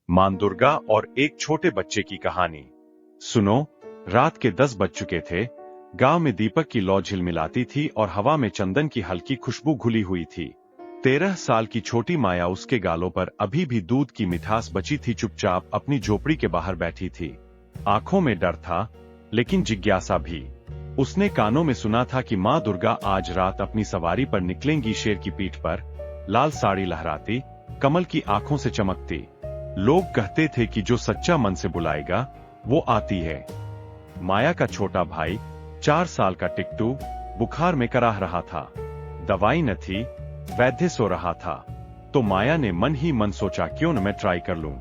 मां दुर्गा और एक छोटे बच्चे की कहानी। सुनो, रात के 10 बज चुके थे। गांव में दीपक की लौ झिलमिलाती थी और हवा में चंदन की हल्की खुशबू घुली हुई थी। 13 साल की छोटी माया उसके गालों पर अभी भी दूध की मिठास बची थी, चुपचाप अपनी झोपड़ी के बाहर बैठी थी। आंखों में डर था, लेकिन जिज्ञासा भी। उसने कानों में सुना था कि मां दुर्गा आज रात अपनी सवारी पर निकलेंगी, शेर की पीठ पर, लाल साड़ी लहराती, कमल की आंखों से चमकती। लोग कहते थे कि जो सच्चा मन से बुलाएगा वो आती है। माया का छोटा भाई 4 साल का टिक्टू बुखार में कराह रहा था। दवाई न थी, वैद्य सो रहा था। तो माया ने मन ही मन सोचा, क्यों न मैं ट्राई कर लूं।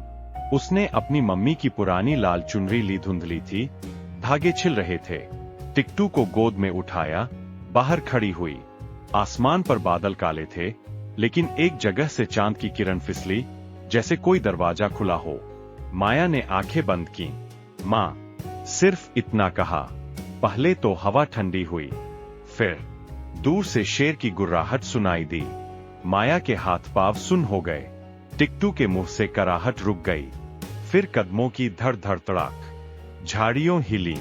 उसने अपनी मम्मी की पुरानी लाल चुनरी ली, धुंधली थी, धागे छिल रहे थे। टिक्टू को गोद में उठाया, बाहर खड़ी हुई। आसमान पर बादल काले थे, लेकिन एक जगह से चांद की किरण फिसली, जैसे कोई दरवाजा खुला हो। माया ने आंखें बंद की। मां, सिर्फ इतना कहा। पहले तो हवा ठंडी हुई, फिर दूर से शेर की गुर्राहट सुनाई दी। माया के हाथ पांव सुन्न हो गए। टिक्टू के मुंह से कराहट रुक गई। फिर कदमों की धड़ धड़ तड़ाक। झाड़ियों हिली।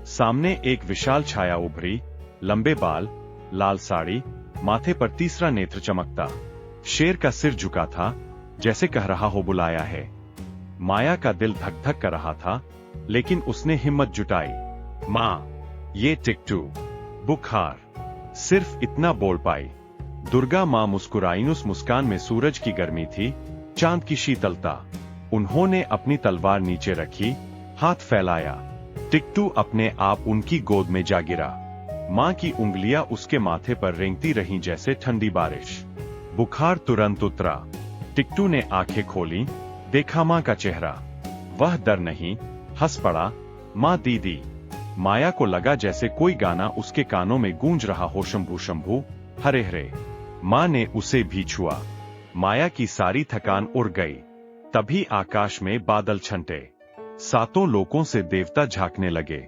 सामने एक विशाल छाया उभरी, लंबे बाल, लाल साड़ी, माथे पर तीसरा नेत्र चमकता। शेर का सिर झुका था, जैसे कह रहा हो बुलाया है। माया का दिल धक धक कर रहा था, लेकिन उसने हिम्मत जुटाई। मां, ये टिक्टू बुखार, सिर्फ इतना बोल पाई। दुर्गा मां मुस्कुराई। उस मुस्कान में सूरज की गर्मी थी, चांद की शीतलता। उन्होंने अपनी तलवार नीचे रखी, हाथ फैलाया। टिक्टू अपने आप उनकी गोद में जा गिरा। मां की उंगलियां उसके माथे पर रेंगती रहीं, जैसे ठंडी बारिश। बुखार तुरंत उतरा। टिक्टू ने आंखें खोली, देखा मां का चेहरा। वह डर नहीं, हंस पड़ा। मां दीदी। माया को लगा जैसे कोई गाना उसके कानों में गूंज रहा हो, शंभू शंभू हरे हरे। मां ने उसे भी छुआ। माया की सारी थकान उड़ गई। तभी आकाश में बादल छंटे। 7 लोकों से देवता झांकने लगे।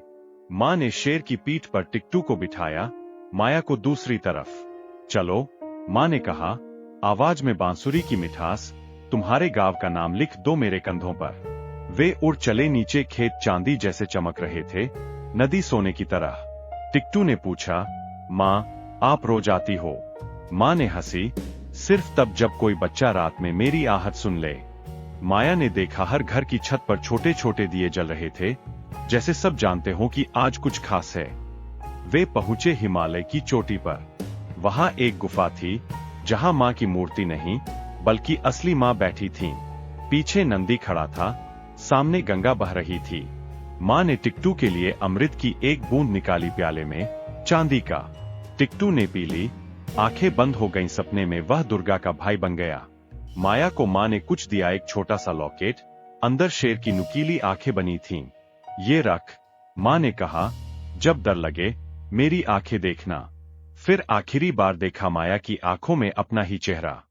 मां ने शेर की पीठ पर टिक्टू को बिठाया, माया को दूसरी तरफ। चलो, मां ने कहा, आवाज में बांसुरी की मिठास। तुम्हारे गांव का नाम लिख दो मेरे कंधों पर। वे उड़ चले नीचे। खेत चांदी जैसे चमक रहे थे, नदी सोने की तरह। टिक्टू ने पूछा, मां, आप रोज आती हो? मां ने हंसी, सिर्फ तब जब कोई बच्चा रात में मेरी आहट सुन ले। माया ने देखा, हर घर की छत पर छोटे छोटे दिए जल रहे थे, जैसे सब जानते हो कि आज कुछ खास है। वे पहुंचे हिमालय की चोटी पर। वहां एक गुफा थी, जहां मां की मूर्ति नहीं, बल्कि असली मां बैठी थीं। पीछे नंदी खड़ा था, सामने गंगा बह रही थी। मां ने टिक्टू के लिए अमृत की एक बूंद निकाली प्याले में, चांदी का। टिक्टू ने पी ली, आंखें बंद हो गईं। सपने में वह दुर्गा का भाई बन गया। माया को मां ने कुछ दिया, एक छोटा सा लॉकेट, अंदर शेर की नुकीली आंखें बनी थीं। ये रख, मां ने कहा, जब डर लगे मेरी आंखें देखना। फिर आखिरी बार देखा माया की आंखों में अपना ही चेहरा।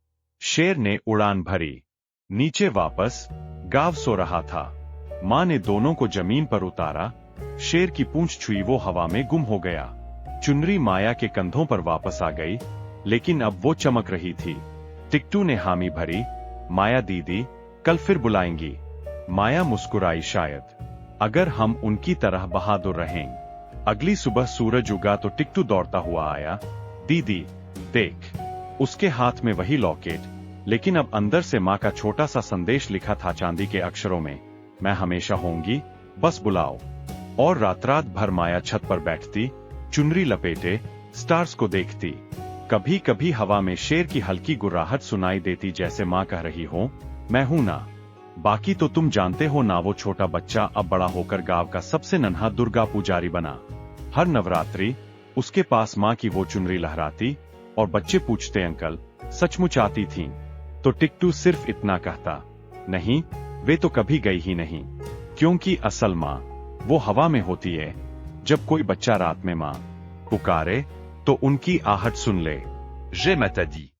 शेर ने उड़ान भरी। नीचे वापस गांव सो रहा था। मां ने दोनों को जमीन पर उतारा। शेर की पूंछ छुई, वो हवा में गुम हो गया। चुनरी माया के कंधों पर वापस आ गई, लेकिन अब वो चमक रही थी। टिक्टू ने हामी भरी, माया दीदी, कल फिर बुलाएंगी। माया मुस्कुराई, शायद अगर हम उनकी तरह बहादुर रहें। अगली सुबह सूरज उगा तो टिक्टू दौड़ता हुआ आया। दीदी, देख। उसके हाथ में वही लॉकेट, लेकिन अब अंदर से मां का छोटा सा संदेश लिखा था चांदी के अक्षरों में, मैं हमेशा होंगी, बस बुलाओ। और रात रात भर माया छत पर बैठती, चुनरी लपेटे, स्टार्स को देखती। कभी कभी हवा में शेर की हल्की गुर्राहट सुनाई देती, जैसे मां कह रही हो, मैं हूं ना। बाकी तो तुम जानते हो ना। वो छोटा बच्चा अब बड़ा होकर गांव का सबसे नन्हा दुर्गा पुजारी बना। हर नवरात्रि उसके पास मां की वो चुनरी लहराती, और बच्चे पूछते, अंकल, सचमुच आती थीं? तो टिक्टू सिर्फ इतना कहता, नहीं, वे तो कभी गई ही नहीं। क्योंकि असल मां वो हवा में होती है। जब कोई बच्चा रात में मां पुकारे, तो उनकी आहट सुन ले। J'ai Matadi.